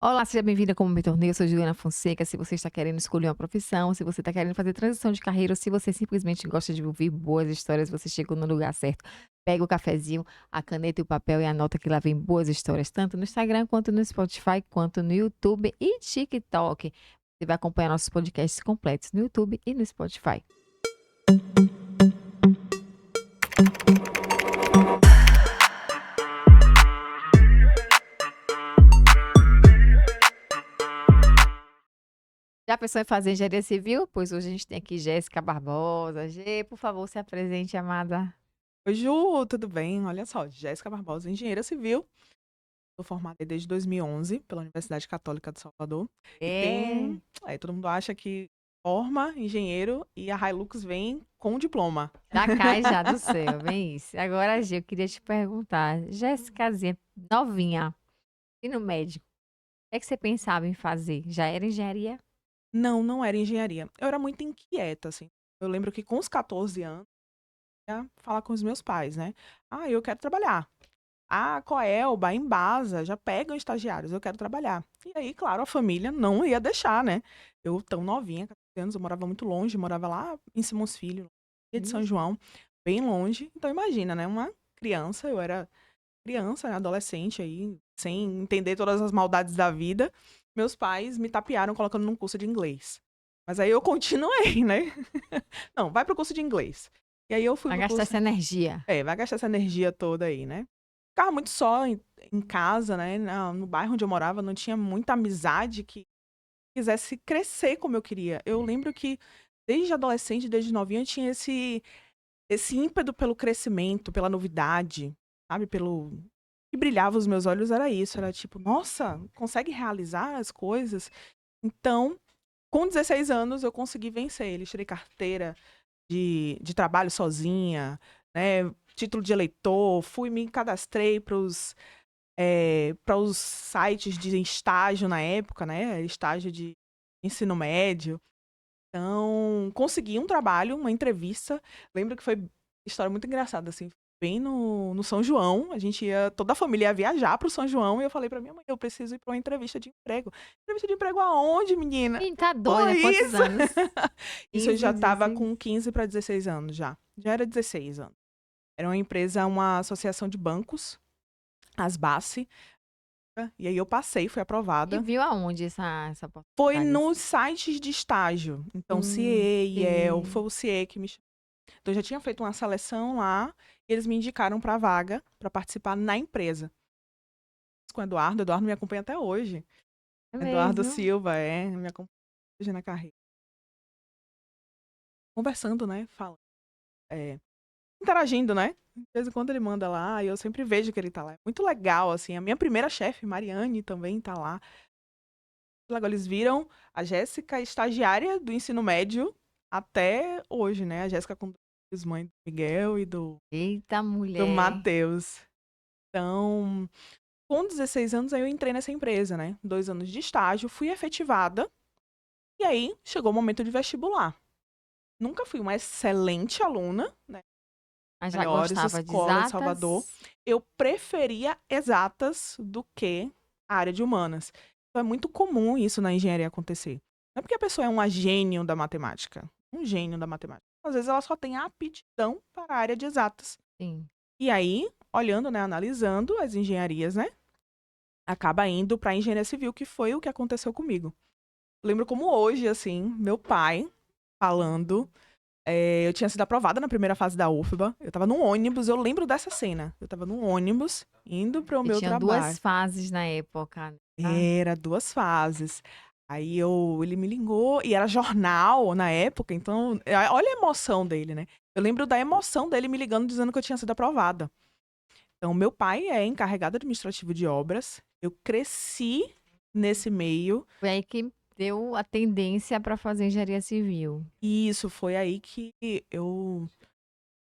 Olá, seja bem-vinda como Me Tornei, eu sou Juliana Fonseca. Se você está querendo escolher uma profissão, se você está querendo fazer transição de carreira, ou se você simplesmente gosta de ouvir boas histórias, você chegou no lugar certo. Pega o cafezinho, a caneta e o papel e anota que lá vem boas histórias, tanto no Instagram, quanto no Spotify, quanto no YouTube e TikTok. Você vai acompanhar nossos podcasts completos no YouTube e no Spotify. Já pensou em fazer engenharia civil? Pois hoje a gente tem aqui Jéssica Barbosa. Gê, por favor, se apresente, amada. Oi, Ju, tudo bem? Olha só, Jéssica Barbosa, engenheira civil. Sou formada aí desde 2011 pela Universidade Católica de Salvador. E É. todo mundo acha que forma engenheiro e a Hilux vem com diploma. Da Caixa do céu, bem isso. Agora, Gê, eu queria te perguntar, Jéssicazinha, novinha, ensino médio, o que é que você pensava em fazer? Já era engenharia? Não, não era engenharia. Eu era muito inquieta, assim. Eu lembro que com os 14 anos, eu ia falar com os meus pais, né? Ah, eu quero trabalhar. A Coelba, a Embasa, já pegam estagiários, eu quero trabalhar. E aí, claro, a família não ia deixar, né? Eu tão novinha, 14 anos, eu morava muito longe, morava lá em Simões Filho, de São Ixi. João, bem longe. Então imagina, né? Uma criança, eu era criança, né, adolescente aí, sem entender todas as maldades da vida. Meus pais me tapearam colocando num curso de inglês. Mas aí eu continuei, né? Não, vai pro curso de inglês. E aí eu fui Vai pro gastar curso. essa energia. Vai gastar essa energia toda aí, né? Ficava muito só em casa, né? No bairro onde eu morava, não tinha muita amizade que quisesse crescer como eu queria. Eu lembro que desde adolescente, desde novinha, eu tinha esse ímpeto pelo crescimento, pela novidade, sabe? Pelo que brilhava os meus olhos era isso, era tipo, nossa, consegue realizar as coisas? Então, com 16 anos, eu consegui vencer eles. Tirei carteira de trabalho sozinha, né? Título de eleitor, fui me cadastrei para os sites de estágio na época, né? Estágio de ensino médio. Então, consegui um trabalho, uma entrevista. Lembro que foi história muito engraçada, assim. Bem no São João, a gente ia, toda a família ia viajar pro São João e eu falei pra minha mãe, eu preciso ir pra uma entrevista de emprego. Entrevista de emprego aonde, menina? Ih, tá Foi doida, quantos isso! anos? Isso eu já 15, tava 16. com 15 para 16 anos já. Já era 16 anos. Era uma empresa, uma associação de bancos, as BACE, e aí eu passei, fui E aprovada. viu aonde essa Foi oportunidade nos assim? sites de estágio. Então, CIE, IEL, Sei. foi o CIE que me chamou. Então, eu já tinha feito uma seleção lá, e eles me indicaram para a vaga, para participar na empresa. Com o Eduardo, Eduardo me acompanha até hoje. É Eduardo mesmo? Silva, me acompanha hoje na carreira. Conversando, né? Fala. É, interagindo, né? De vez em quando ele manda lá, e eu sempre vejo que ele tá lá. É muito legal, assim. A minha primeira chefe, Mariane, também tá lá. Legal, eles viram a Jéssica estagiária do ensino médio até hoje, né? A Jéssica com os mães do Miguel e Eita, do mulher. Matheus. Então, com 16 anos, aí eu entrei nessa empresa, né? 2 anos de estágio, fui efetivada. E aí, chegou o momento de vestibular. Nunca fui uma excelente aluna, né? Mas já Melhores gostava de escolas de Salvador. exatas? Eu preferia exatas do que a área de humanas. Então, é muito comum isso na engenharia acontecer. Não é porque a pessoa é um gênio da matemática. Um gênio da matemática. Às vezes ela só tem a aptidão para a área de exatas. Sim. E aí, olhando, né, analisando as engenharias, né, acaba indo para a engenharia civil, que foi o que aconteceu comigo. Lembro como hoje, assim, meu pai falando. Eu tinha sido aprovada na primeira fase da UFBA. Eu tava num ônibus, eu lembro dessa cena. Eu tava num ônibus, indo para o E meu tinha trabalho. 2 fases na época, né. Era 2 fases. Aí ele me ligou, e era jornal na época, então, olha a emoção dele, né. Eu lembro da emoção dele me ligando dizendo que eu tinha sido aprovada. Então, meu pai é encarregado administrativo de obras, eu cresci nesse meio, Foi aí que deu a tendência para fazer engenharia civil. e isso foi aí que eu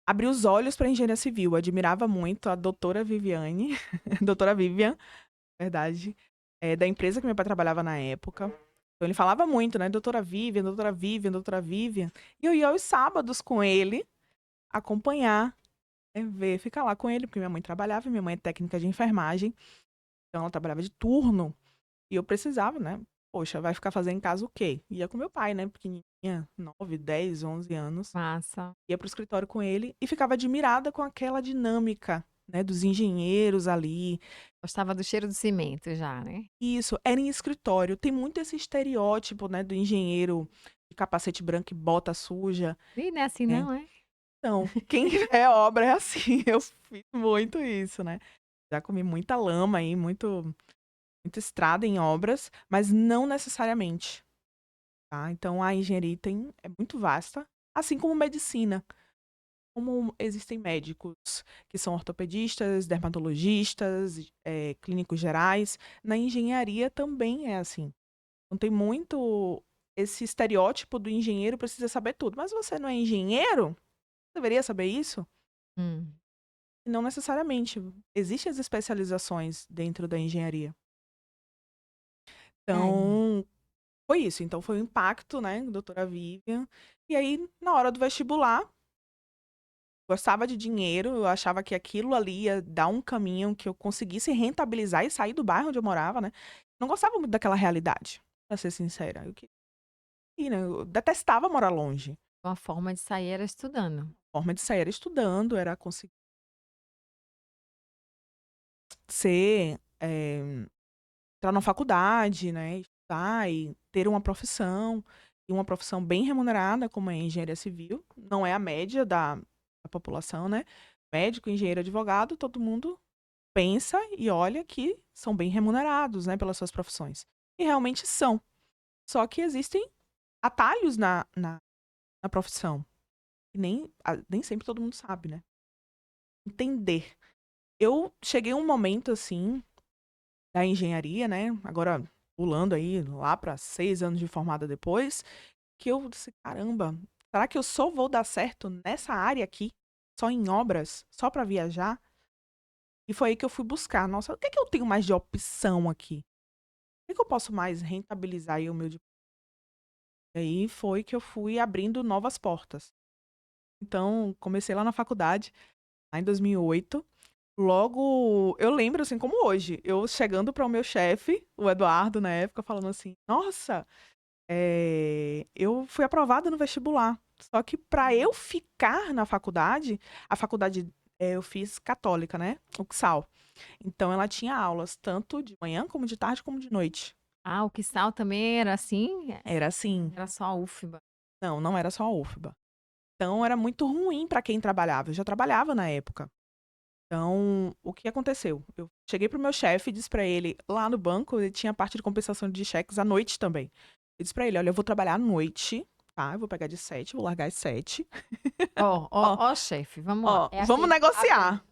abri os olhos para engenharia civil. Eu admirava muito a doutora Viviane, doutora Vivian, verdade, da empresa que meu pai trabalhava na época. Então ele falava muito, né, doutora Vivian, doutora Vivian, doutora Vivian. E eu ia aos sábados com ele acompanhar, né, ver, ficar lá com ele, porque minha mãe trabalhava, e minha mãe é técnica de enfermagem, então ela trabalhava de turno. E eu precisava, né? Poxa, vai ficar fazendo em casa o quê? Ia com meu pai, né? Pequenininha, 9, 10, 11 anos. Massa. Ia pro escritório com ele e ficava admirada com aquela dinâmica, né? Dos engenheiros ali. Gostava do cheiro do cimento já, né? Isso, era em escritório. Tem muito esse estereótipo, né? Do engenheiro de capacete branco e bota suja. E não é assim É. não, é? Então, quem é obra é assim. Eu fiz muito isso, né? Já comi muita lama aí, muita estrada em obras, mas não necessariamente, tá? Então a engenharia é muito vasta, assim como medicina. Como existem médicos que são ortopedistas, dermatologistas, clínicos gerais, na engenharia também é assim. Não tem muito esse estereótipo do engenheiro precisa saber tudo. Mas você não é engenheiro? Deveria saber isso? Hum. Não necessariamente. Existem as especializações dentro da engenharia. É. Então, foi isso. Então, foi o impacto, né, doutora Vivian. E aí, na hora do vestibular, gostava de dinheiro, eu achava que aquilo ali ia dar um caminho que eu conseguisse rentabilizar e sair do bairro onde eu morava, né? Não gostava muito daquela realidade, pra ser sincera. Eu detestava morar longe. Uma forma de sair era estudando. A forma de sair era estudando, era conseguir ser, entrar na faculdade, né? Estudar e ter uma profissão. E uma profissão bem remunerada, como é a engenharia civil. Não é a média da população, né? Médico, engenheiro, advogado, todo mundo pensa e olha que são bem remunerados, né, pelas suas profissões. E realmente são. Só que existem atalhos na profissão. E nem sempre todo mundo sabe, né? Entender. Eu cheguei a um momento, assim, da engenharia, né? Agora, pulando aí lá para 6 anos de formada depois, que eu disse, caramba, será que eu só vou dar certo nessa área aqui? Só em obras? Só para viajar? E foi aí que eu fui buscar. Nossa, o que é que eu tenho mais de opção aqui? O que eu posso mais rentabilizar aí o meu diploma? E aí foi que eu fui abrindo novas portas. Então, comecei lá na faculdade, lá em 2008. Logo, eu lembro assim como hoje, eu chegando para o meu chefe, o Eduardo, na época, falando assim: Nossa, eu fui aprovada no vestibular. Só que para eu ficar na faculdade, a faculdade eu fiz católica, né? O UXAL. Então ela tinha aulas tanto de manhã, como de tarde, como de noite. Ah, o Quissal também era assim? Era assim. Era só a UFBA. Não, não era só a UFBA. Então era muito ruim para quem trabalhava. Eu já trabalhava na época. Então, o que aconteceu? Eu cheguei pro meu chefe e disse para ele, lá no banco, ele tinha parte de compensação de cheques à noite também. Eu disse para ele, olha, eu vou trabalhar à noite, tá? Eu vou pegar de 7, vou largar às 7. Ó, Ó, ó, ó, chefe, vamos lá. ó, vamos negociar.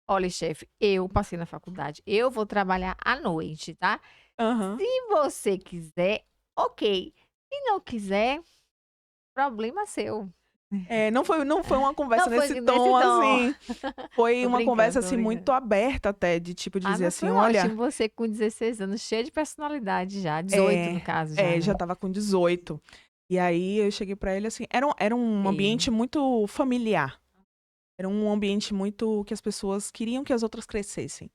Olha, chefe, eu passei na faculdade, eu vou trabalhar à noite, tá? Aham. Se você quiser, ok. Se não quiser, problema seu. Não foi uma Não conversa foi nesse nesse tom, tom. assim. Foi Tô uma conversa, brincando, tô assim, muito brincando. aberta até, de tipo Ah, dizer mas assim, foi olha, ótimo. Você com 16 anos, cheia de personalidade já. 18 no caso já, já né? tava com 18. E aí eu cheguei pra ele assim, era um ambiente Sim. muito familiar. Era um ambiente muito que as pessoas queriam que as outras crescessem.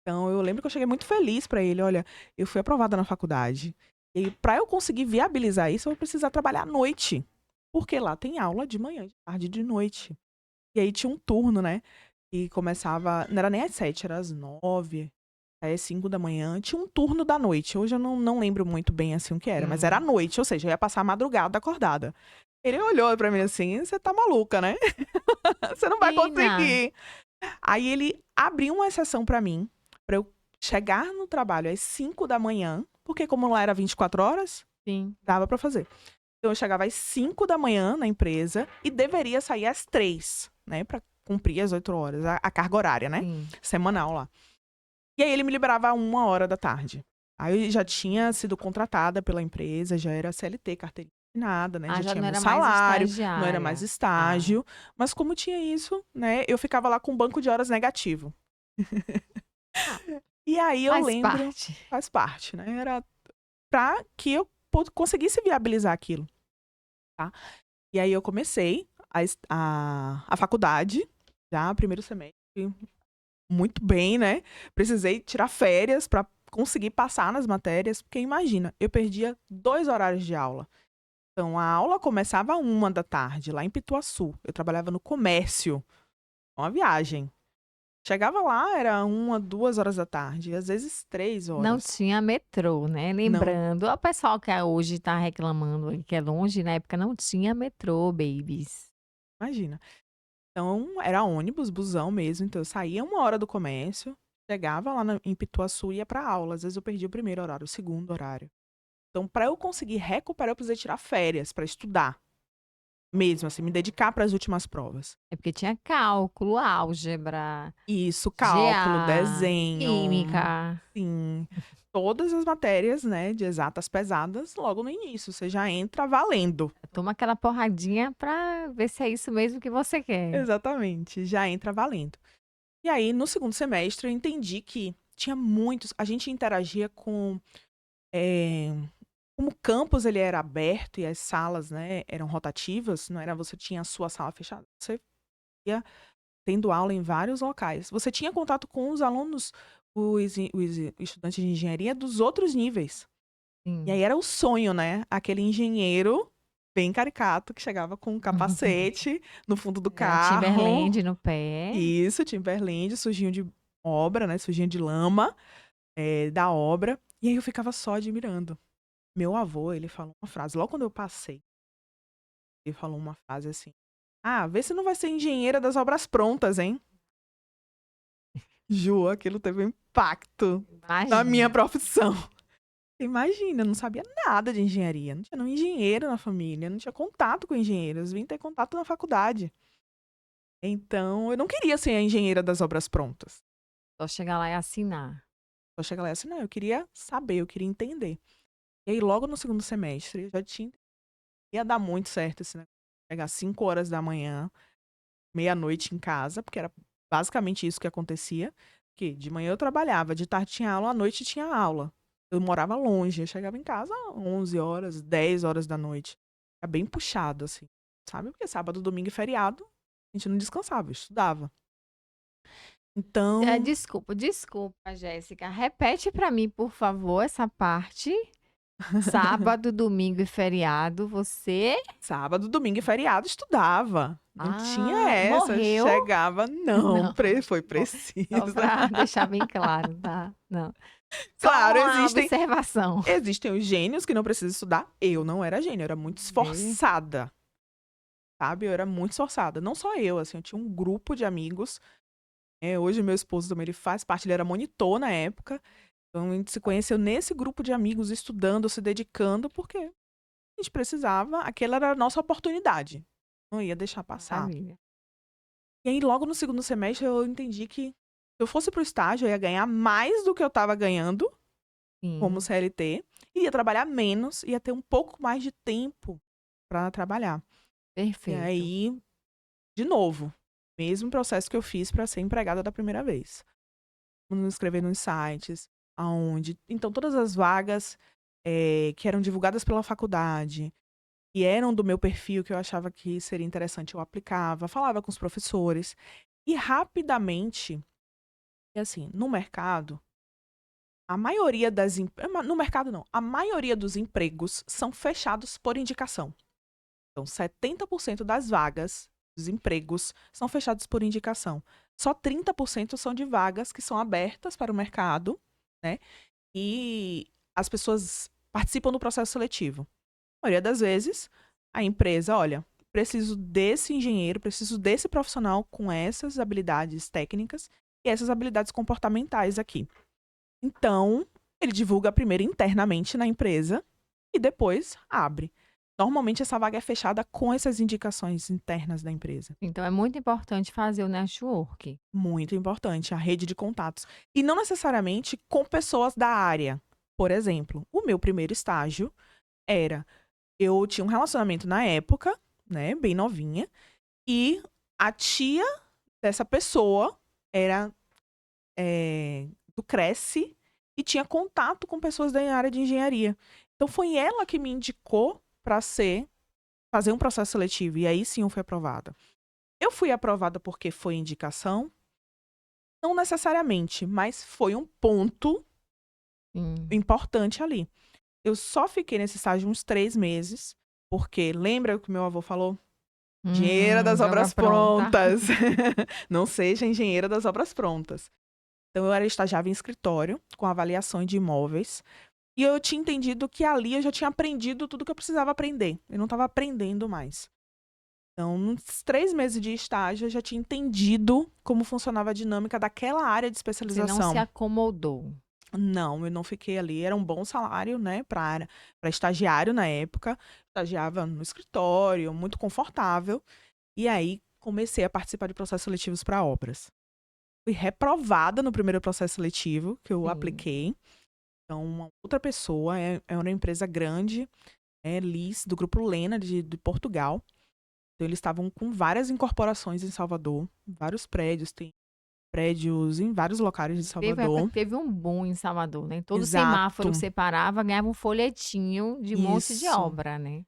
Então eu lembro que eu cheguei muito feliz pra ele, olha, eu fui aprovada na faculdade. E pra eu conseguir viabilizar isso, eu vou precisar trabalhar à noite. Porque lá tem aula de manhã, de tarde e de noite. E aí tinha um turno, né? E começava, não era nem às 7, era às 9, às 5 da manhã. Tinha um turno da noite. Hoje eu não lembro muito bem assim o que era, mas era à Sim. noite, ou seja, eu ia passar a madrugada acordada. Ele olhou pra mim assim, você tá maluca, né? Você não vai Menina, conseguir. Aí ele abriu uma exceção pra mim, pra eu chegar no trabalho às 5 da manhã, porque como lá era 24 horas, sim. dava pra fazer. Então eu chegava às 5 da manhã na empresa e deveria sair às 3, né, pra cumprir as 8 horas, a carga horária, né, Sim. semanal lá. E aí ele me liberava a 1 hora da tarde. Aí eu já tinha sido contratada pela empresa, já era CLT, carteirinha assinada, né, Ah, já já tinha não meu era mais salário, não era mais estagiária. Tá. estágio, mas como tinha isso, né, eu ficava lá com um banco de horas negativo. Ah, E aí eu faz lembro, parte. faz parte, né, era pra que eu conseguisse viabilizar aquilo, tá? E aí eu comecei a faculdade, já primeiro semestre, muito bem, né? Precisei tirar férias para conseguir passar nas matérias, porque imagina, eu perdia 2 horários de aula. Então a aula começava 13h lá em Pituaçu, eu trabalhava no comércio, uma viagem. Chegava lá, era 1, 2 horas da tarde, às vezes 3 Não horas. tinha metrô, né, Não, lembrando, o pessoal que hoje está reclamando que é longe, na época não tinha metrô, babies. imagina. Então era ônibus, busão mesmo, então eu saía 1 hora do comércio, chegava lá em Pituaçu e ia pra aula, às vezes eu perdia o primeiro horário, o segundo horário. Então para eu conseguir recuperar, eu precisei tirar férias para estudar, mesmo assim, me dedicar para as últimas provas. É porque tinha cálculo, álgebra, Isso, cálculo, GA, desenho, química. sim, todas as matérias, né, de exatas pesadas logo no início, você já entra valendo. Toma aquela porradinha pra ver se é isso mesmo que você quer. Exatamente, já entra valendo. E aí no segundo semestre eu entendi que tinha muitos a gente interagia com, eh, como o campus ele era aberto e as salas, né, eram rotativas, não era você tinha a sua sala fechada, você ia tendo aula em vários locais. Você tinha contato com os alunos, os estudantes de engenharia dos outros níveis. E aí Sim. era o sonho, né, aquele engenheiro bem caricato que chegava com um capacete no fundo do Era carro. Timberland no pé. Isso, Timberland, sujinho de obra, né, sujinho de lama, da obra. E aí eu ficava só admirando. Meu avô, ele falou uma frase, logo quando eu passei, ele falou uma frase assim: "Ah, vê se não vai ser engenheira das obras prontas, hein". Ju, aquilo teve um impacto na minha Imagina. profissão. Imagina, eu não sabia nada de engenharia, não tinha nenhum engenheiro na família, não tinha contato com engenheiros, vim ter contato na faculdade. Então, eu não queria ser a engenheira das obras prontas. Só chegar lá e assinar. Só chegar lá e assim, não, eu queria saber, eu queria entender. E aí, logo no segundo semestre, eu já tinha ia dar muito certo esse negócio. Pegar 5 horas da manhã, meia-noite em casa, porque era basicamente isso que acontecia. Que de manhã eu trabalhava, de tarde tinha aula, à noite tinha aula. Eu morava longe, eu chegava em casa 11 horas, 10 horas da noite. Era bem puxado, assim, sabe? Porque sábado, domingo e feriado, a gente não descansava, eu estudava. Então, Desculpa, Jéssica. Repete pra mim, por favor, essa parte. Sábado, domingo e feriado, você sábado, domingo e feriado estudava. Não tinha essa, morreu? chegava, não, Não. foi Bom, só preciso. pra deixar bem claro, tá? Não. Só Claro, uma existem observação. Existem os gênios que não precisam estudar. Eu não era gênio, eu era muito Viu? esforçada, sabe? Eu era muito esforçada. Não só eu, assim, eu tinha um grupo de amigos. Hoje meu esposo também ele faz parte, ele era monitor na época. Então a gente se conheceu nesse grupo de amigos, estudando, se dedicando, porque a gente precisava, aquela era a nossa oportunidade. Não ia deixar passar. Maravilha. E aí, logo no segundo semestre, eu entendi que se eu fosse pro estágio, eu ia ganhar mais do que eu estava ganhando como Sim, CLT, ia trabalhar menos, ia ter um pouco mais de tempo para trabalhar. E perfeito. aí, de novo, mesmo processo que eu fiz para ser empregada da primeira vez. Me inscrever nos sites, aonde. Então, todas as vagas que eram divulgadas pela faculdade, e eram do meu perfil, que eu achava que seria interessante, eu aplicava, falava com os professores. E rapidamente, e assim, no mercado, a maioria no mercado não, a maioria dos empregos são fechados por indicação. Então 70% das vagas, dos empregos, são fechados por indicação. Só 30% são de vagas que são abertas para o mercado, né, e as pessoas participam do processo seletivo. A maioria das vezes, a empresa: "Olha, preciso desse engenheiro, preciso desse profissional com essas habilidades técnicas e essas habilidades comportamentais aqui". Então, ele divulga primeiro internamente na empresa e depois abre. Normalmente essa vaga é fechada com essas indicações internas da empresa. Então é muito importante fazer o network. Muito importante, a rede de contatos. E não necessariamente com pessoas da área. Por exemplo, o meu primeiro estágio era, eu tinha um relacionamento na época, né, bem novinha, e a tia dessa pessoa era do Cresce e tinha contato com pessoas da área de engenharia. Então foi ela que me indicou para fazer um processo seletivo, e aí sim eu fui aprovada. Eu fui aprovada porque foi indicação? Não necessariamente, mas foi um ponto Sim. importante ali. Eu só fiquei nesse estágio uns 3 meses, porque lembra o que meu avô falou? Engenheira das De obra obras pronta. prontas. Não seja engenheira das obras prontas. Então eu era estagiária em escritório, com avaliação de imóveis, e eu tinha entendido que ali eu já tinha aprendido tudo que eu precisava aprender. Eu não estava aprendendo mais. Então, nos 3 meses de estágio, eu já tinha entendido como funcionava a dinâmica daquela área de Você não se especialização. acomodou. Não, eu não fiquei ali. Era um bom salário, né, para estagiário na época. Estagiava no escritório, muito confortável. E aí comecei a participar de processos seletivos para obras. Fui reprovada no primeiro processo seletivo que eu Sim. apliquei. Então, uma outra pessoa, é uma empresa grande, Liz, do Grupo Lena, de Portugal. Então, eles estavam com várias incorporações em Salvador, vários prédios, tem prédios em vários locais de Teve uma época Salvador. que teve um boom em Salvador, né, todo semáforo Exato, que você parava ganhava um folhetinho de um monte de isso. obra, né.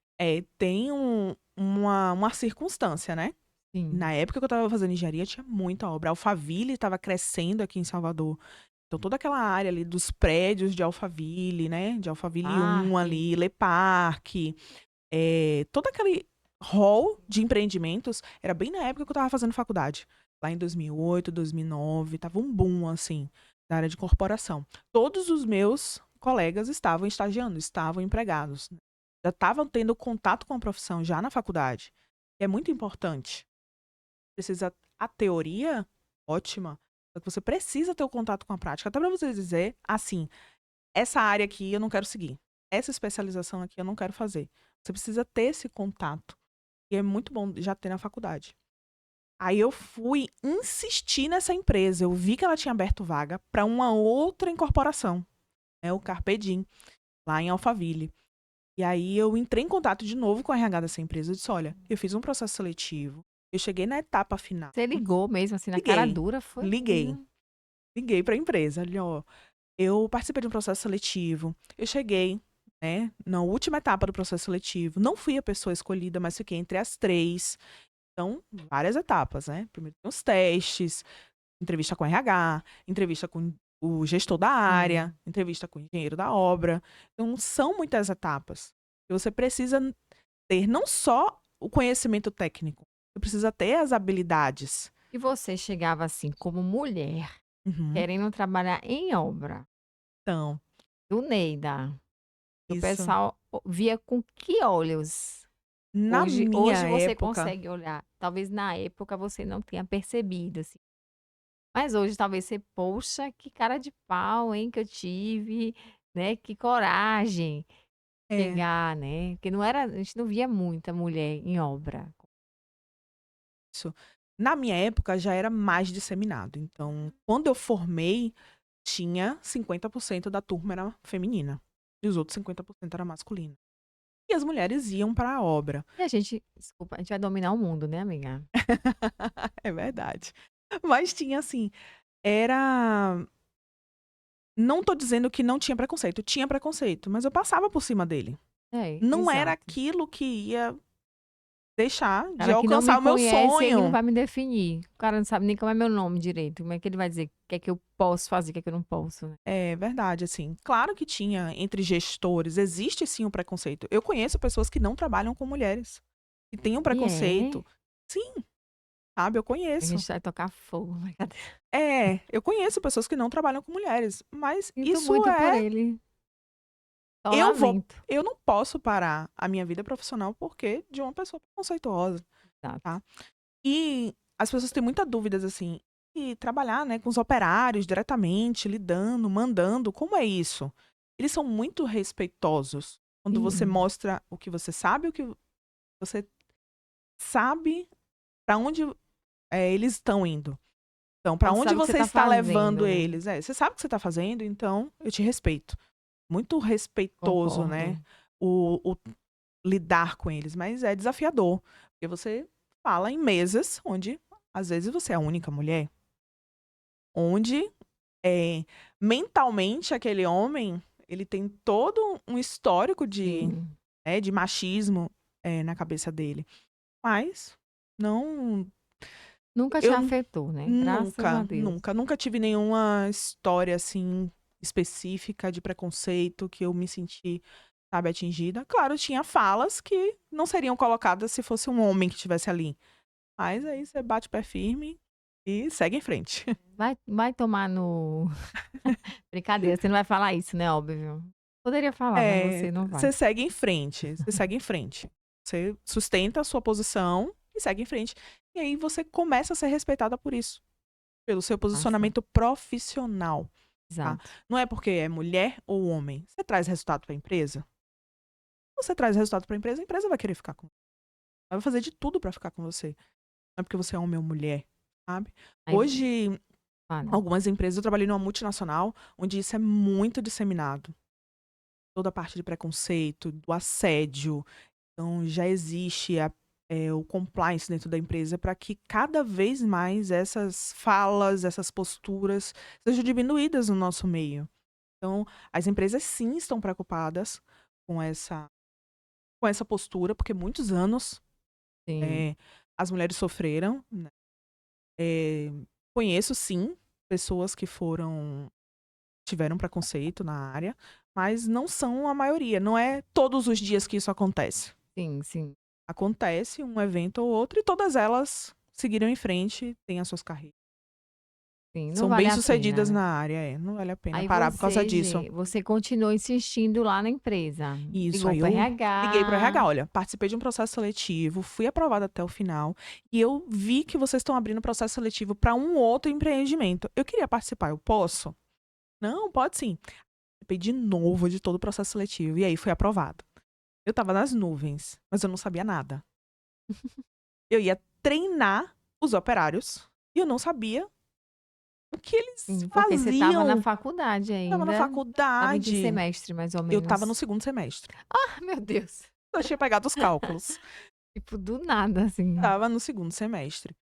Tem uma circunstância, né? Sim. Na época que eu estava fazendo engenharia, tinha muita obra. A Alphaville estava crescendo aqui em Salvador. Então, toda aquela área ali dos prédios de Alphaville, né? De Alphaville 1 Parque. ali, Le Parque, todo aquele hall de empreendimentos, era bem na época que eu estava fazendo faculdade. Lá em 2008, 2009, tava um boom, assim, da área de corporação. Todos os meus colegas estavam estagiando, estavam empregados, né? Já estavam tendo contato com a profissão já na faculdade. É muito importante. Precisa a teoria, ótima, só que você precisa ter o contato com a prática, até para você dizer, assim, essa área aqui eu não quero seguir, essa especialização aqui eu não quero fazer. Você precisa ter esse contato. E é muito bom já ter na faculdade. Aí eu fui insistir nessa empresa. Eu vi que ela tinha aberto vaga para uma outra incorporação, o Carpe Diem, lá em Alphaville. E aí eu entrei em contato de novo com a RH dessa empresa. Eu disse: olha, eu fiz um processo seletivo, eu cheguei na etapa final. Você ligou mesmo, assim, na cara Liguei, dura, foi? liguei, liguei para a empresa. Olha, ó, eu participei de um processo seletivo, eu cheguei, né, na última etapa do processo seletivo. Não fui a pessoa escolhida, mas fiquei entre as 3. Então, várias etapas, né? Primeiro tem os testes, entrevista com RH, entrevista com o gestor da área, Sim. entrevista com o engenheiro da obra. Então, são muitas etapas. E você precisa ter não só o conhecimento técnico, você precisa ter as habilidades. E você chegava, assim, como mulher, Uhum. querendo trabalhar em obra, Então, do Neida, o isso. pessoal via com que olhos? Na Hoje minha você época, consegue olhar, talvez na época você não tenha percebido, assim, mas hoje talvez você: "Poxa, que cara de pau, hein, que eu tive, né, que coragem", é chegar, né, porque não era a gente não via muita mulher em obra. isso. Na minha época já era mais disseminado. Então, quando eu formei, tinha 50% da turma era feminina. E os outros 50% era masculino. E as mulheres iam para a obra. E a gente desculpa, a gente vai dominar o mundo, né, amiga? É verdade. Mas tinha assim, era não tô dizendo que não tinha preconceito, mas eu passava por cima dele. É, Não era exato. aquilo que ia deixar de Cara que não me alcançar o meu conhece, ele não sonho. vai me definir. O cara não sabe nem como é meu nome direito, como é que ele vai dizer o que é que eu posso fazer, o que é que eu não posso, né? É verdade, assim. Claro que tinha entre gestores, existe sim um preconceito. Eu conheço pessoas que não trabalham com mulheres, que têm um E é? preconceito. Sim, sabe, eu A conheço. gente vai tocar fogo, brincadeira. Eu conheço pessoas que não trabalham com mulheres, mas Sinto isso muito por é ele, só eu vou lamento. eu não posso parar a minha vida profissional porque de uma pessoa preconceituosa, Exato. tá. E as pessoas têm muita dúvidas, assim, e trabalhar, né, com os operários diretamente, lidando, mandando, como é isso? Eles são muito respeitosos quando você Sim. mostra o que você sabe, o que você sabe para onde, eles estão indo. Então, para Quando onde sabe o que você você tá está fazendo, levando né? eles. Você sabe o que você está fazendo, então eu te respeito. Muito respeitoso, Concordo. né, o lidar com eles, mas é desafiador, porque você fala em mesas onde, às vezes, você é a única mulher, onde, eh, mentalmente aquele homem, ele tem todo um histórico Sim. de machismo, na cabeça dele. Mas não Nunca te eu afetou, né? Graças a nunca, Deus. nunca, nunca tive nenhuma história, assim, específica de preconceito que eu me senti, sabe, atingida. Claro, tinha falas que não seriam colocadas se fosse um homem que estivesse ali. Mas aí você bate o pé firme e segue em frente. Vai tomar no brincadeira, você não vai falar isso, né, óbvio. Poderia falar, mas É, você não vai. você segue em frente, você segue em frente. Você sustenta a sua posição e segue em frente. E aí você começa a ser respeitada por isso, pelo seu Massa, posicionamento profissional, tá? exato. Não é porque é mulher ou homem. Você traz resultado para a empresa? Você traz resultado para a empresa vai querer ficar com você. Ela vai fazer de tudo para ficar com você. Não é porque você é homem ou mulher, sabe? Aí Hoje, fale. algumas empresas, eu trabalhei numa multinacional onde isso é muito disseminado. Toda a parte de preconceito, do assédio. Então, já existe o compliance dentro da empresa para que cada vez mais essas falas, essas posturas sejam diminuídas no nosso meio. Então, as empresas sim estão preocupadas com essa postura, porque muitos anos Sim, eh, as mulheres sofreram, né? Eh, Conheço sim pessoas que tiveram preconceito na área, mas não são a maioria. Não é todos os dias que isso acontece. sim, sim, Acontece um evento ou outro e todas elas seguiram em frente, têm as suas carreiras. sim, não São vale a bem-sucedidas pena. na área, não vale a pena Aí parar por causa disso. você continuou insistindo lá na empresa, Isso, ligou aí para eu liguei para o RH, RH. olha, participei de um processo seletivo, fui aprovada até o final e eu vi que vocês estão abrindo processo seletivo para um outro empreendimento. Eu queria participar, eu posso? Não, pode sim. Participei de novo de todo o processo seletivo e aí fui aprovado. Eu estava nas nuvens, mas eu não sabia nada. Eu ia treinar os operários e eu não sabia o que eles Sim, porque você estava na faziam. faculdade Estava na ainda, estava em que faculdade. semestre mais ou Eu estava no menos? segundo semestre. Ah, meu Deus, Eu tinha pegado os cálculos. tipo do nada assim. Estava no segundo semestre.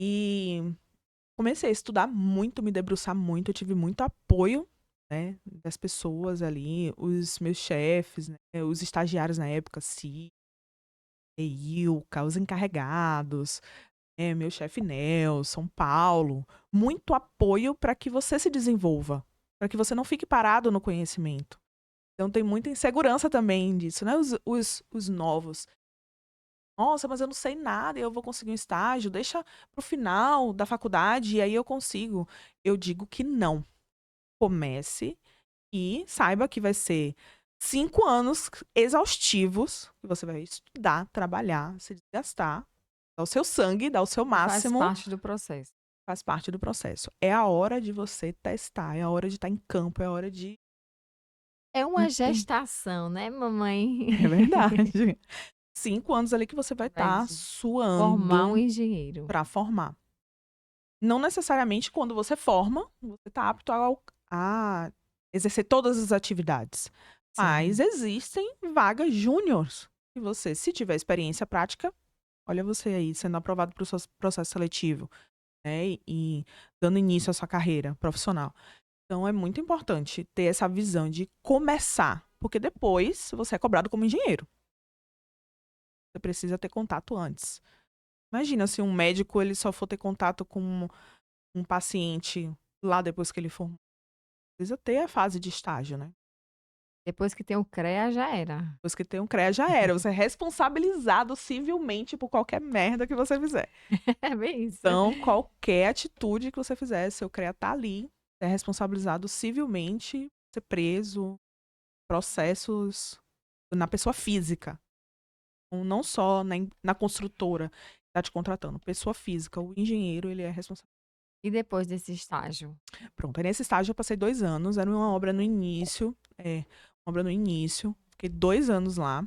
E comecei a estudar muito, me debruçar muito. Eu tive muito apoio, né, das pessoas ali, os meus chefes, né, os estagiários na época, Ilka, os encarregados, meu chefe Nelson, Paulo. Muito apoio para que você se desenvolva, para que você não fique parado no conhecimento. Então tem muita insegurança também disso, né? Os novos. Nossa, mas eu não sei nada e eu vou conseguir um estágio. Deixa pro final da faculdade e aí eu consigo. Eu digo que não. Comece e saiba que vai ser 5 anos exaustivos que você vai estudar, trabalhar, se desgastar, dar o seu sangue, dar o seu E faz máximo, parte do processo. faz parte do processo. É a hora de você testar, é a hora de estar em campo, é a hora de. É uma gestação, né, mamãe? É verdade. 5 anos ali que você vai Vai estar de formar um suando engenheiro. para formar. Não necessariamente quando você forma, você está apto a exercer todas as atividades. Mas Sim. existem vagas júniores. E você, se tiver experiência prática, olha você aí sendo aprovado para o seu processo seletivo, né? E dando início à sua carreira profissional. Então é muito importante ter essa visão de começar, porque depois você é cobrado como engenheiro. Você precisa ter contato antes. Imagina se um médico ele só for ter contato com um paciente lá depois que ele formou. Precisa ter a fase de estágio, né? Depois que tem o CREA, já era. Depois que tem um CREA, já era. Você é responsabilizado civilmente por qualquer merda que você fizer. É bem isso. Então, qualquer atitude que você fizer, seu CREA tá ali, você é responsabilizado civilmente, ser preso, processos na pessoa física. Então, não só na construtora que está te contratando, pessoa física, o engenheiro, ele é responsável. E depois desse estágio? Pronto, aí nesse estágio eu passei 2 anos, era uma obra no início, uma obra no início, fiquei 2 anos lá,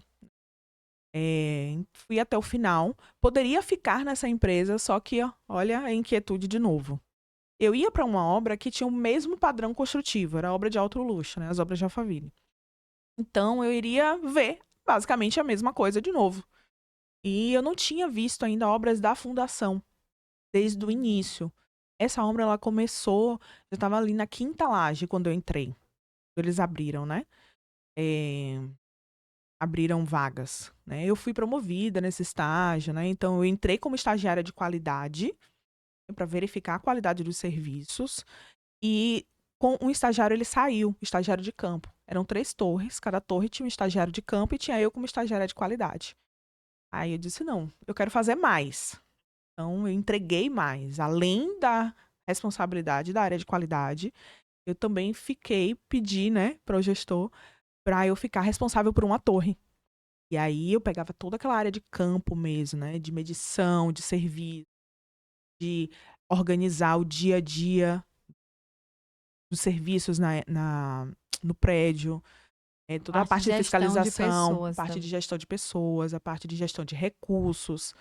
fui até o final, poderia ficar nessa empresa, só que, ó, olha a inquietude de novo. Eu ia para uma obra que tinha o mesmo padrão construtivo, era obra de alto luxo, né, as obras de Alphaville. Então eu iria ver basicamente a mesma coisa de novo. E eu não tinha visto ainda obras da fundação desde o início. Essa obra ela começou, eu estava ali na quinta laje quando eu entrei. Eles abriram, né? Eh, Abriram vagas, né? Eu fui promovida nesse estágio, né? Então eu entrei como estagiária de qualidade para verificar a qualidade dos serviços e com um estagiário, ele saiu, estagiário de campo. Eram 3 torres, cada torre tinha um estagiário de campo e tinha eu como estagiária de qualidade. Aí eu disse: "Não, eu quero fazer mais". Então eu entreguei mais. Além da responsabilidade da área de qualidade, eu também pedi, né, para o gestor, para eu ficar responsável por uma torre. E aí eu pegava toda aquela área de campo mesmo, né, de medição, de serviço, de organizar o dia a dia dos serviços no prédio, toda a Parte de parte de gestão de fiscalização, a pessoas parte de também. gestão de pessoas, a parte de gestão de recursos,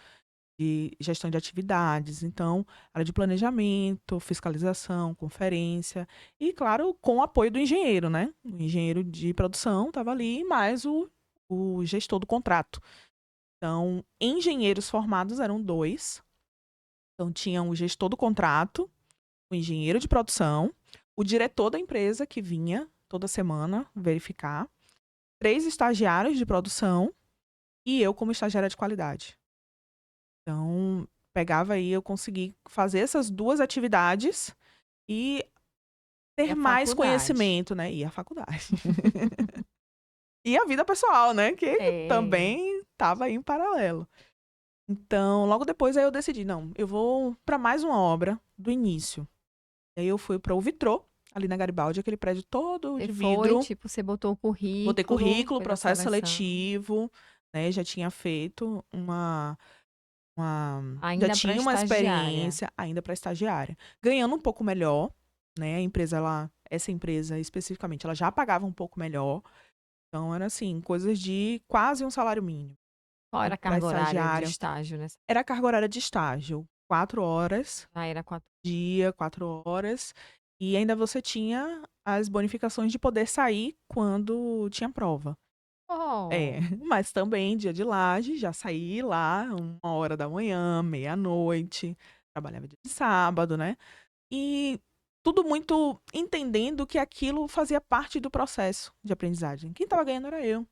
de gestão de atividades. Então, área de planejamento, fiscalização, conferência e, claro, com o apoio do engenheiro, né. O engenheiro de produção estava ali, mais o gestor do contrato. Então, engenheiros formados eram 2. Então tinha o gestor do contrato, o engenheiro de produção, o diretor da empresa que vinha toda semana verificar, 3 estagiários de produção e eu como estagiária de qualidade. Então, pegava aí, eu consegui fazer essas 2 atividades e E ter a mais faculdade. conhecimento, né, e a faculdade. E a vida pessoal, né, que É. também estava aí em paralelo. Então, logo depois aí eu decidi: "Não, eu vou para mais uma obra do início". E aí eu fui para o Vitrô, ali na Garibaldi, aquele prédio todo Você de foi, vidro. tipo, você botou o Botei currículo, currículo, fez a processo seleção, seletivo, né, já tinha feito uma já ainda para tinha uma estagiária. experiência ainda para estagiária. Ganhando um pouco melhor, né, a empresa essa empresa especificamente, ela já pagava um pouco melhor, então era assim, coisas de quase um salário mínimo. Qual Então era a para carga horária de estagiária estágio nessa era a carga horária de estágio, 4 horas já era 4 dia, 4 horas, e ainda você tinha as bonificações de poder sair quando tinha prova. É, oh, mas também dia de laje, já saí lá 1 hora da manhã, meia-noite, trabalhava dia de sábado, né. E tudo muito entendendo que aquilo fazia parte do processo de aprendizagem. Quem estava ganhando era eu, não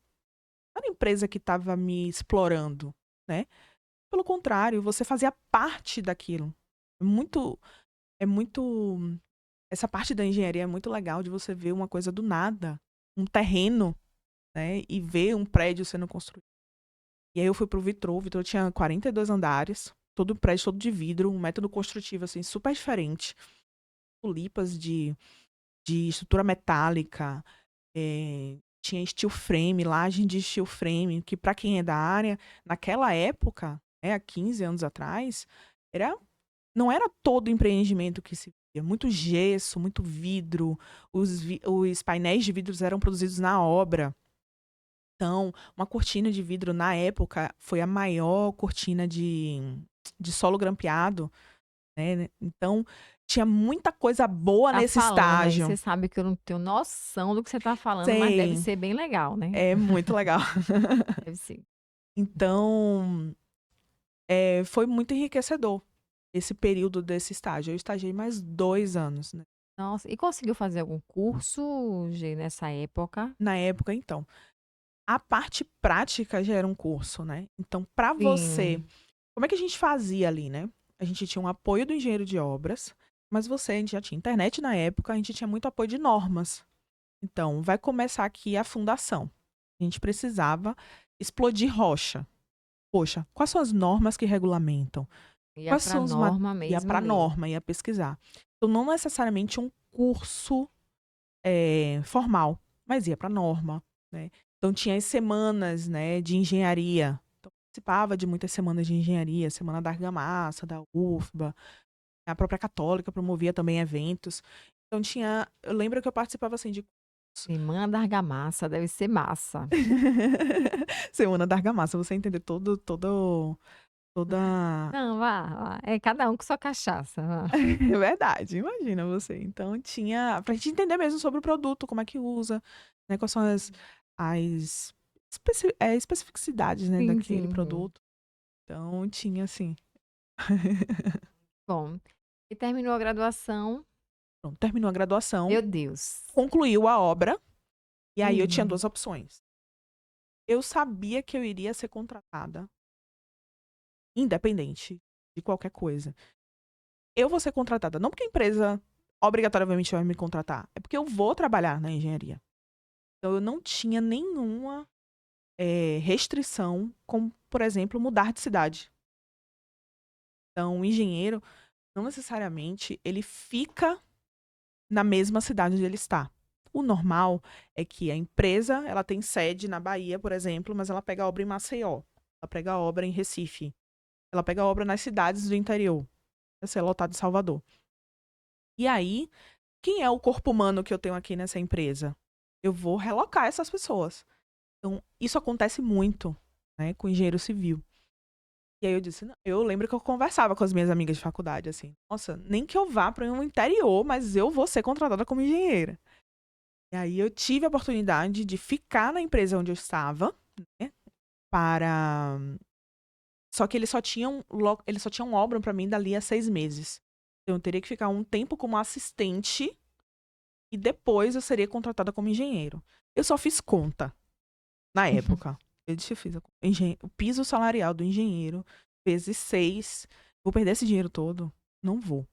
era a empresa que estava me explorando, né. Pelo contrário, você fazia parte daquilo. Muito é muito Essa parte da engenharia é muito legal de você ver uma coisa do nada, um terreno, né, e ver um prédio sendo construído. E aí eu fui para o Vitrô tinha 42 andares, todo o prédio todo de vidro, um método construtivo, assim, super diferente. Tulipas de estrutura metálica, tinha steel frame, laje de steel frame, que para quem é da área, naquela época, né, há 15 anos atrás, era não era todo empreendimento que se via, muito gesso, muito vidro, os painéis de vidros eram produzidos na obra. Então, uma cortina de vidro na época foi a maior cortina de solo grampeado, né, então tinha muita coisa boa tá nesse falando aí, você estágio. sabe que eu não tenho noção do que você tá falando, mas deve Sei, ser bem legal, né? é muito legal. Deve ser. Então, foi muito enriquecedor esse período desse estágio. Eu estagiei mais 2 anos, né, Nossa, e conseguiu fazer algum curso, G, nessa época? na época então. A parte prática já era um curso, né. Então para você Sim, como é que a gente fazia ali, né. A gente tinha um apoio do engenheiro de obras, mas a gente já tinha internet na época, a gente tinha muito apoio de normas. Então, vai começar aqui a fundação. A gente precisava explodir rocha. Poxa, quais são as normas que regulamentam? ia Quais pra são os ma norma Ia mesmo para ali. norma, ia pesquisar. Então não necessariamente um curso formal, mas ia para norma, né. Então tinha as semanas, né, de engenharia. Então participava de muitas semanas de engenharia, semana da argamassa, da UFBA, a própria católica promovia também eventos. Então eu lembro que eu participava, assim, de Semana da argamassa, deve ser massa. semana da argamassa, você entender toda Não, vá, vá. É cada um com sua cachaça, vá. é verdade, imagina você. Então tinha pra gente entender mesmo sobre o produto, como é que usa, né, quais são as especificidades, né, Sim, daquele sim, sim. produto. Então tinha assim. Bom, e terminou a graduação, Pronto, terminou a graduação, meu Deus. concluiu a obra, e aí eu tinha Uhum. 2 opções. Eu sabia que eu iria ser contratada, independente de qualquer coisa. Eu vou ser contratada não porque a empresa obrigatoriamente vai me contratar. É porque eu vou trabalhar na engenharia. Então, eu não tinha nenhuma restrição, como, por exemplo, mudar de cidade. Então, o engenheiro, não necessariamente, ele fica na mesma cidade onde ele está. O normal é que a empresa, ela tem sede na Bahia, por exemplo, mas ela pega a obra em Maceió, ela pega a obra em Recife, ela pega a obra nas cidades do interior, vai ser lotado em Salvador. E aí, quem é o corpo humano que eu tenho aqui nessa empresa? Eu vou relocar essas pessoas. Então, isso acontece muito, né, com engenheiro civil. E aí eu disse, não, eu lembro que eu conversava com as minhas amigas de faculdade, assim, nossa, nem que eu vá para um interior, mas eu vou ser contratada como engenheira. E aí eu tive a oportunidade de ficar na empresa onde eu estava, né, para... Só que eles só tinham obra para mim dali a 6 meses. Então eu teria que ficar um tempo como assistente e depois eu seria contratada como engenheiro. Eu só fiz conta na época. Eu disse, eu fiz o piso salarial do engenheiro vezes 6. Vou perder esse dinheiro todo? Não vou.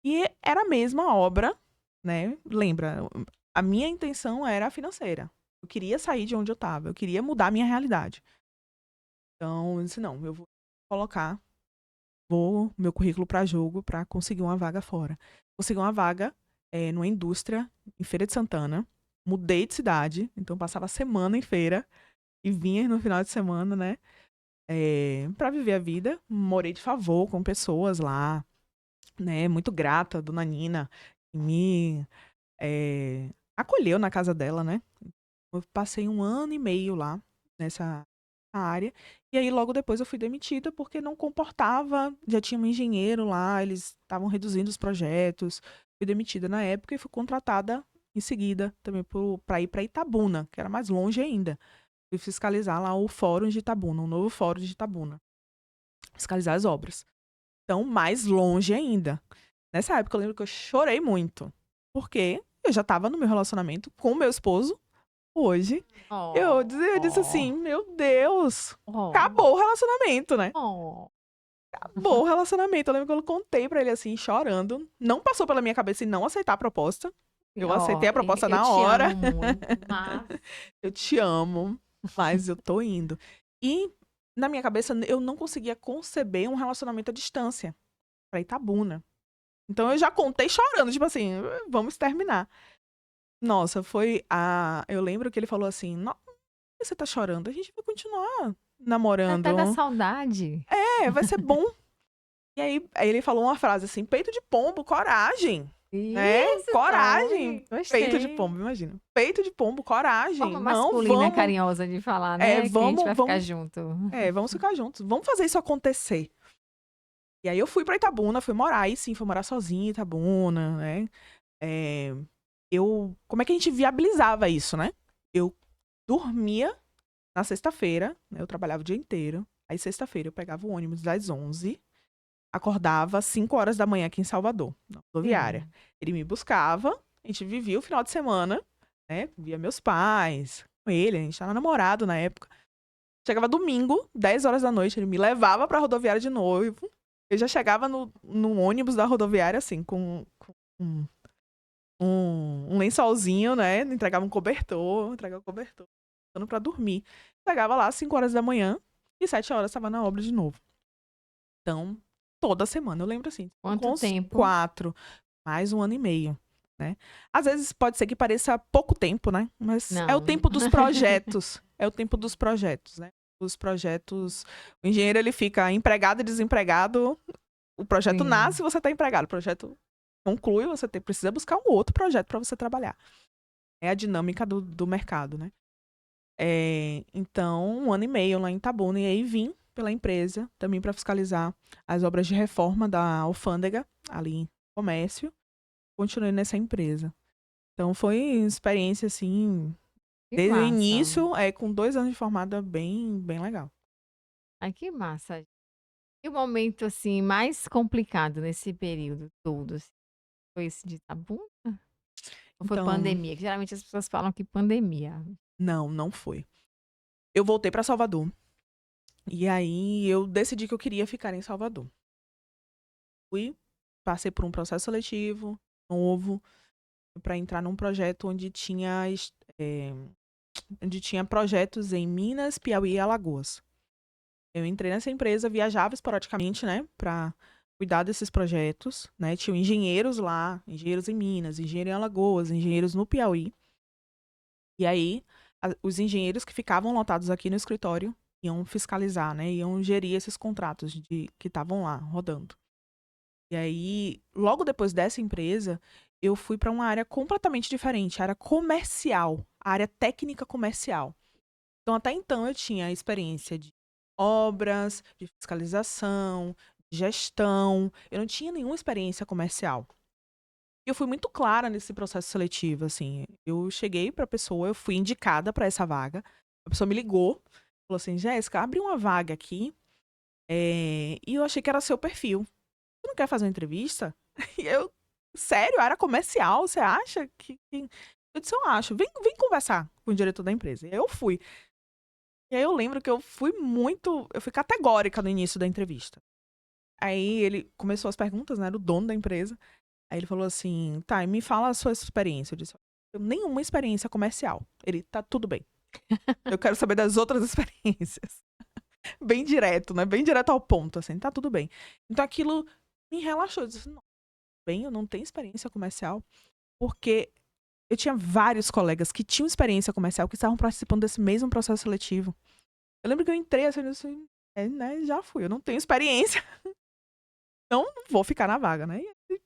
E era a mesma obra, né? Lembra, a minha intenção era financeira. Eu queria sair de onde eu estava. Eu queria mudar a minha realidade. Então, eu disse, não, eu vou colocar meu currículo para jogo para conseguir uma vaga fora. Consegui uma vaga numa indústria em Feira de Santana. Mudei de cidade, então passava a semana em feira e vinha no final de semana, né? Para viver a vida. Morei de favor com pessoas lá, né? Muito grata, dona Nina, que me acolheu na casa dela, né? Eu passei 1 ano e meio lá nessa área. E aí, logo depois, eu fui demitida porque não comportava. Já tinha um engenheiro lá, eles estavam reduzindo os projetos. Fui demitida na época e fui contratada em seguida também para ir para Itabuna, que era mais longe ainda. Fui fiscalizar lá o fórum de Itabuna, um novo fórum de Itabuna. Fiscalizar as obras. Então, mais longe ainda. Nessa época, eu lembro que eu chorei muito. Porque eu já estava no meu relacionamento com o meu esposo hoje. Eu disse assim, Oh, meu Deus, oh, acabou o relacionamento, né? oh. Acabou o relacionamento. Eu lembro que eu contei pra ele assim, chorando. Não passou pela minha cabeça em não aceitar a proposta. Eu Ó, aceitei a proposta eu na te hora. amo muito, mas Eu te amo, mas eu tô indo. E na minha cabeça eu não conseguia conceber um relacionamento à distância pra Itabuna. Então eu já contei chorando, tipo assim, vamos terminar. Nossa, eu lembro que ele falou assim: você tá chorando? A gente vai continuar até da namorando. saudade. Vai ser bom. E aí ele falou uma frase assim: peito de pombo, coragem. Né? Isso, Coragem. top. Peito de Gostei. pombo, imagina. Peito de pombo, coragem. Forma Não, masculina vamos. carinhosa de falar, né? Que a gente vai ficar Vamos. junto. Vamos ficar juntos. Vamos fazer isso acontecer. E aí eu fui pra Itabuna, fui morar. Aí sim, fui morar sozinha em Itabuna, né? É, como é que a gente viabilizava isso, né? Eu dormia na sexta-feira, né? Eu trabalhava o dia inteiro. Aí sexta-feira eu pegava o ônibus das 11, acordava às 5 horas da manhã aqui em Salvador, na rodoviária. Sim. Ele me buscava, a gente vivia o final de semana, né? Via meus pais, com ele, a gente tava namorado na época. Chegava domingo, 10 horas da noite, ele me levava pra rodoviária de novo. Eu já chegava no ônibus da rodoviária, assim, com um lençolzinho, né? Entregava um cobertor, dando pra dormir. Chegava lá às 5 horas da manhã e 7 horas estava na obra de novo. Então, toda semana, eu lembro assim, Quanto com os tempo? 4, mais 1 ano e meio, né? Às vezes pode ser que pareça pouco tempo, né? Mas é o Não. tempo dos projetos. É o tempo dos projetos, né? Os projetos. O engenheiro ele fica empregado e desempregado. O projeto nasce Sim. e você está empregado. O projeto conclui, precisa buscar um outro projeto para você trabalhar. É a dinâmica do mercado, né? Então, 1 ano e meio lá em Itabuna. E aí vim pela empresa também para fiscalizar as obras de reforma da alfândega, ali em comércio. Continuei nessa empresa. Então, foi uma experiência, assim, Que desde o massa. início, com 2 anos de formada, bem, bem legal. Ai, que massa. E o momento, assim, mais complicado nesse período todo, assim, foi esse de Itabuna ou foi Então, pandemia? Que geralmente as pessoas falam que pandemia. não, não foi. Eu voltei para Salvador. E aí eu decidi que eu queria ficar em Salvador. Fui, passei por um processo seletivo, novo para entrar num projeto onde tinha projetos em Minas, Piauí e Alagoas. Eu entrei nessa empresa, viajava esporadicamente, né, para cuidar desses projetos, né? Tinham engenheiros lá, engenheiros em Minas, engenheiro em Alagoas, engenheiros no Piauí. E aí, os engenheiros que ficavam lotados aqui no escritório iam fiscalizar, né? Iam gerir esses contratos que estavam lá rodando. E aí, logo depois dessa empresa, eu fui para uma área completamente diferente, a área comercial, a área técnica comercial. Então, até então, eu tinha experiência de obras, de fiscalização, de gestão. Eu não tinha nenhuma experiência comercial. E eu fui muito clara nesse processo seletivo, assim. Eu cheguei para a pessoa, eu fui indicada para essa vaga. A pessoa me ligou, falou assim: Jéssica, abre uma vaga aqui. E eu achei que era seu perfil. Você não quer fazer uma entrevista? E eu, sério, área comercial, você acha Eu disse, eu acho. Vem conversar com o diretor da empresa. E aí eu fui. E aí eu lembro que eu fui categórica no início da entrevista. Aí ele começou as perguntas, né, do dono da empresa. Aí ele falou assim, tá, e me fala a sua experiência. Eu disse, eu tenho nenhuma experiência comercial. Ele, tá tudo bem. Eu quero saber das outras experiências. Bem direto, né, bem direto ao ponto, assim, tá tudo bem. Então aquilo me relaxou. Eu disse, não, bem, eu não tenho experiência comercial. Porque eu tinha vários colegas que tinham experiência comercial que estavam participando desse mesmo processo seletivo. Eu lembro que eu entrei assim, né, já fui, eu não tenho experiência. Então, não vou ficar na vaga, né? E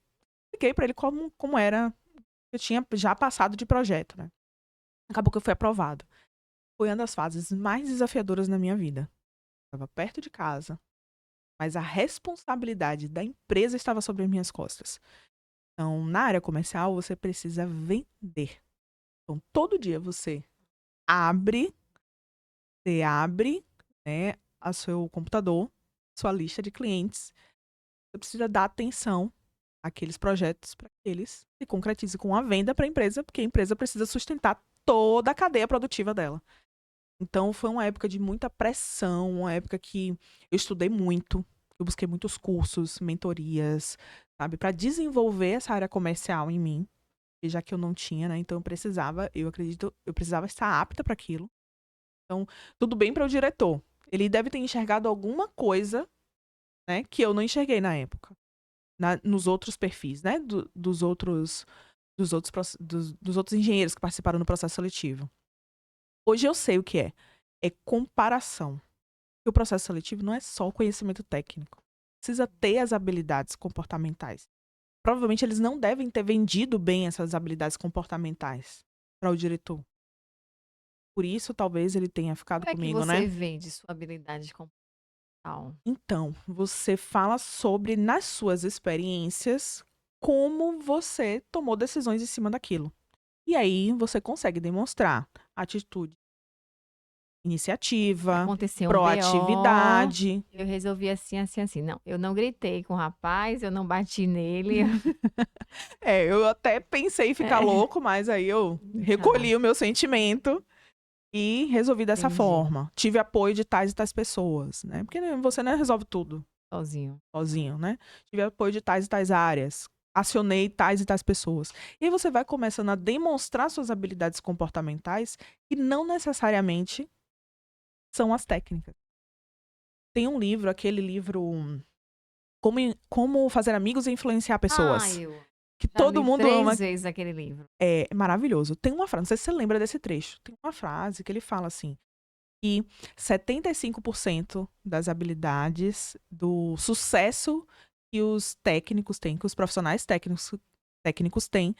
expliquei pra ele como era. Eu tinha já passado de projeto, né? Acabou que eu fui aprovado. Foi uma das fases mais desafiadoras na minha vida. Estava perto de casa, mas a responsabilidade da empresa estava sobre as minhas costas. Então, na área comercial, você precisa vender. Então, todo dia abre, você abre, né, a seu computador, sua lista de clientes. Você precisa dar atenção àqueles projetos para que eles se concretizem com a venda para a empresa, porque a empresa precisa sustentar toda a cadeia produtiva dela. Então, foi uma época de muita pressão, uma época que eu estudei muito, eu busquei muitos cursos, mentorias, sabe, para desenvolver essa área comercial em mim, e já que eu não tinha, né? Então eu acredito, eu precisava estar apta para aquilo. Então, tudo bem para o diretor. Ele deve ter enxergado alguma coisa, né, que eu não enxerguei na época. Nos outros perfis, né? Dos outros engenheiros que participaram do processo seletivo. Hoje eu sei o que é. É comparação. Porque o processo seletivo não é só o conhecimento técnico. Precisa ter as habilidades comportamentais. Provavelmente eles não devem ter vendido bem essas habilidades comportamentais para o diretor. Por isso, talvez ele tenha ficado Como é que comigo, você né? vende sua habilidade comportamental? Então, você fala sobre, nas suas experiências, como você tomou decisões em cima daquilo. E aí você consegue demonstrar atitude, iniciativa, Aconteceu um BO, proatividade. eu resolvi assim, assim, assim. Não, eu não gritei com o rapaz, eu não bati nele. Eu até pensei em ficar É, louco, mas aí eu tá, recolhi o meu sentimento e resolvi dessa entendi. forma. Tive apoio de tais e tais pessoas, né? Porque você não resolve tudo Sozinho. sozinho, né? Tive apoio de tais e tais áreas. Acionei tais e tais pessoas. E aí você vai começando a demonstrar suas habilidades comportamentais que não necessariamente são as técnicas. Tem um livro, aquele livro Como Fazer Amigos e Influenciar Ah, Pessoas, eu que já todo li mundo ama. 3 vezes aquele livro. É maravilhoso. Tem uma frase, não sei se você lembra desse trecho. Tem uma frase que ele fala assim, que 75% das habilidades do sucesso que os técnicos têm, que os profissionais técnicos têm,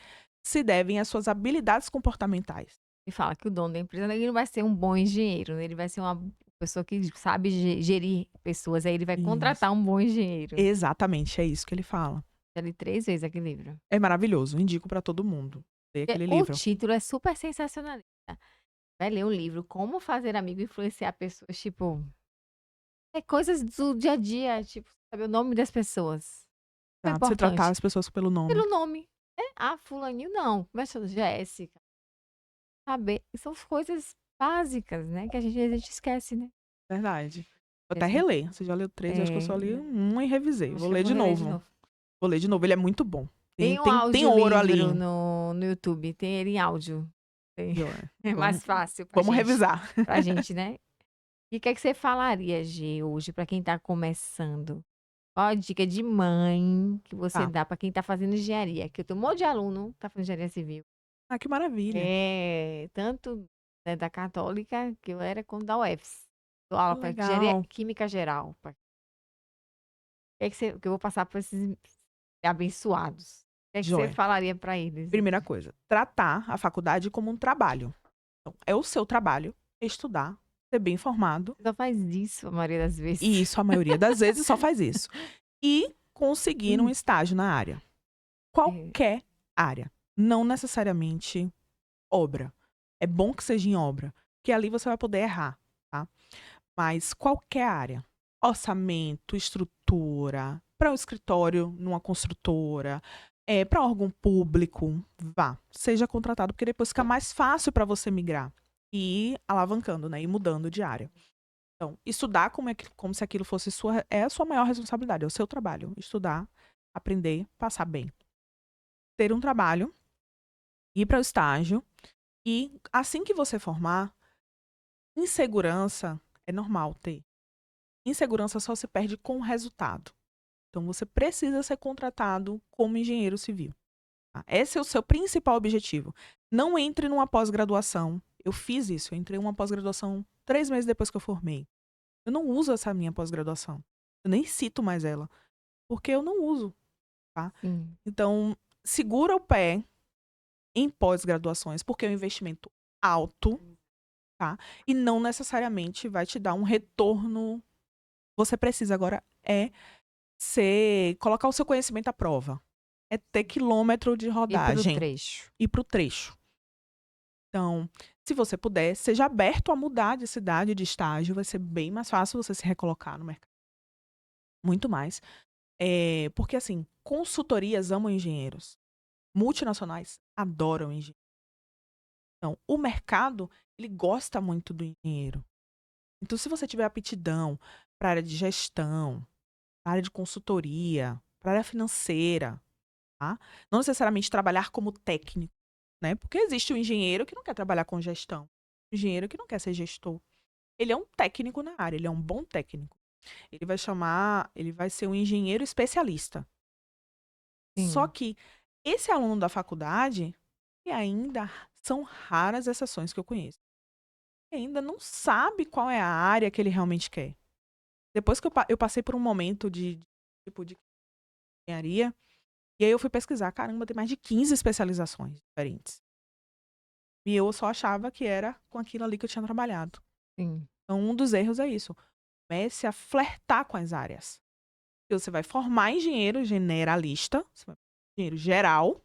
se devem às suas habilidades comportamentais. E fala que o dono da empresa ele não vai ser um bom engenheiro, né, ele vai ser uma pessoa que sabe gerir pessoas, aí ele vai Isso. contratar um bom engenheiro. Exatamente, é isso que ele fala. Já li 3 vezes aquele livro. É maravilhoso, indico para todo mundo ler aquele O livro. título é super sensacionalista. Vai ler o livro Como Fazer Amigo e Influenciar Pessoas, tipo, é coisas do dia a dia, tipo, sabe o nome das pessoas. É Tá? Pra você tratar importante. as pessoas pelo nome. Pelo nome. Fulaninho não, começa Jéssica, saber. São coisas básicas, né, que a gente esquece, né. Verdade. Vou até Esquece. reler. Você já leu 3, eu acho que eu É, só li um e revisei. acho Vou que eu ler vou de reler de novo. novo. Vou ler de novo, ele é muito bom. Tem, Tem um tem, tem ouro ali. audiolivro no YouTube, tem ele em áudio. Tem. Joia. É Vamos, mais fácil vamos revisar. pra gente, né? E o que é que você falaria, G, hoje, pra quem tá começando? Qual a dica de mãe que você Tá. dá pra quem tá fazendo engenharia? Que eu tenho um monte de aluno que tá fazendo engenharia civil. Ah, que maravilha. Tanto né, da Católica, que eu era, quanto da UFS. Dou Que aula para engenharia legal. química geral. Que eu vou passar para esses abençoados? O que é que você Joia. falaria para eles? Primeira coisa, tratar a faculdade como um trabalho. Então, é o seu trabalho estudar, ser bem informado. Você só faz isso a maioria das E vezes. isso, a maioria das vezes, só faz isso. E conseguir um estágio na área. É, Qualquer área. Não necessariamente obra. É bom que seja em obra, porque ali você vai poder errar, tá? Mas qualquer área. Orçamento, estrutura, para um escritório, numa construtora, para órgão público, vá. Seja contratado, porque depois fica mais fácil para você migrar e ir alavancando, né? E mudando de área. Então, estudar como se aquilo fosse a sua maior responsabilidade, é o seu trabalho. Estudar, aprender, passar bem. Ter um trabalho, ir para o estágio e assim que você formar, insegurança é normal ter. Insegurança só se perde com o resultado. Então, você precisa ser contratado como engenheiro civil. Tá? Esse é o seu principal objetivo. Não entre numa pós-graduação. Eu fiz isso, eu entrei em uma pós-graduação 3 meses depois que eu formei. Eu não uso essa minha pós-graduação. Eu nem cito mais ela, porque eu não uso, tá? sim. Então, segura o pé em pós-graduações, porque é um investimento alto, tá? E não necessariamente vai te dar um retorno. Você precisa agora colocar o seu conhecimento à prova. É ter quilômetro de E pro rodagem trecho. e pro trecho. Então, se você puder, seja aberto a mudar de cidade, de estágio, vai ser bem mais fácil você se recolocar no mercado. Muito mais. Porque, assim, consultorias amam engenheiros. Multinacionais adoram engenheiros. Então, o mercado, ele gosta muito do engenheiro. Então, se você tiver aptidão para a área de gestão, para a área de consultoria, para a área financeira, tá? Não necessariamente trabalhar como técnico, né? Porque existe o engenheiro que não quer trabalhar com gestão. O engenheiro que não quer ser gestor. Ele é um técnico na área, ele é um bom técnico. Ele vai ser um engenheiro especialista. Só Sim. que esse aluno da faculdade, e ainda são raras exceções que eu conheço, que ainda não sabe qual é a área que ele realmente quer. Depois que eu passei por um momento de engenharia, e aí eu fui pesquisar, caramba, tem mais de 15 especializações diferentes. E eu só achava que era com aquilo ali que eu tinha trabalhado. Sim. Então, um dos erros é isso. Comece a flertar com as áreas. Porque você vai formar engenheiro generalista, você vai engenheiro geral,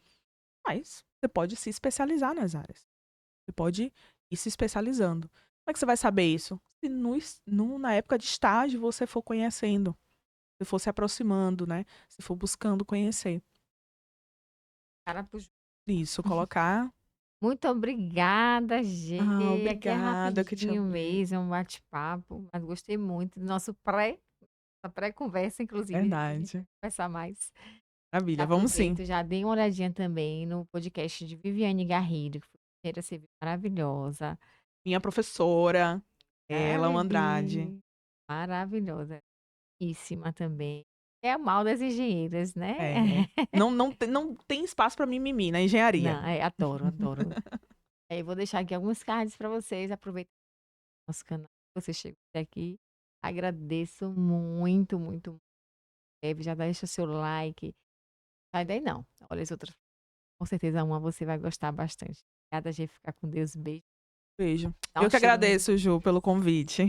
mas você pode se especializar nas áreas. Você pode ir se especializando. Como é que você vai saber isso? Se na época de estágio você for conhecendo, se for se aproximando, né? Se for buscando conhecer. Cara pro jogo. Isso, colocar. Muito obrigada, G. Ah, Aqui é obrigada, eu que te rapidinho amei. mesmo, um bate-papo, mas gostei muito do nossa pré-conversa, inclusive. Depois a gente vai Verdade. conversar mais. Maravilha, vamos sim. Aproveito, já dei uma olhadinha também no podcast de Viviane Garrido, que foi uma engenheira civil maravilhosa. Minha professora, ela, Ai, Andrade. Bi, maravilhosa. Íssima também. É o mal das engenheiras, né? É. Não tem espaço para mimimi na engenharia. Não, adoro, adoro. Eu vou deixar aqui alguns cards para vocês. Aproveita o nosso canal. Você chegou até aqui. Agradeço muito, muito. Já deixa seu like. Sai daí não. Olha as outras. Com certeza uma você vai gostar bastante. Obrigada, gente. Ficar com Deus. Beijo. Beijo. Dá Eu um que cheiro no. agradeço, Ju, pelo convite.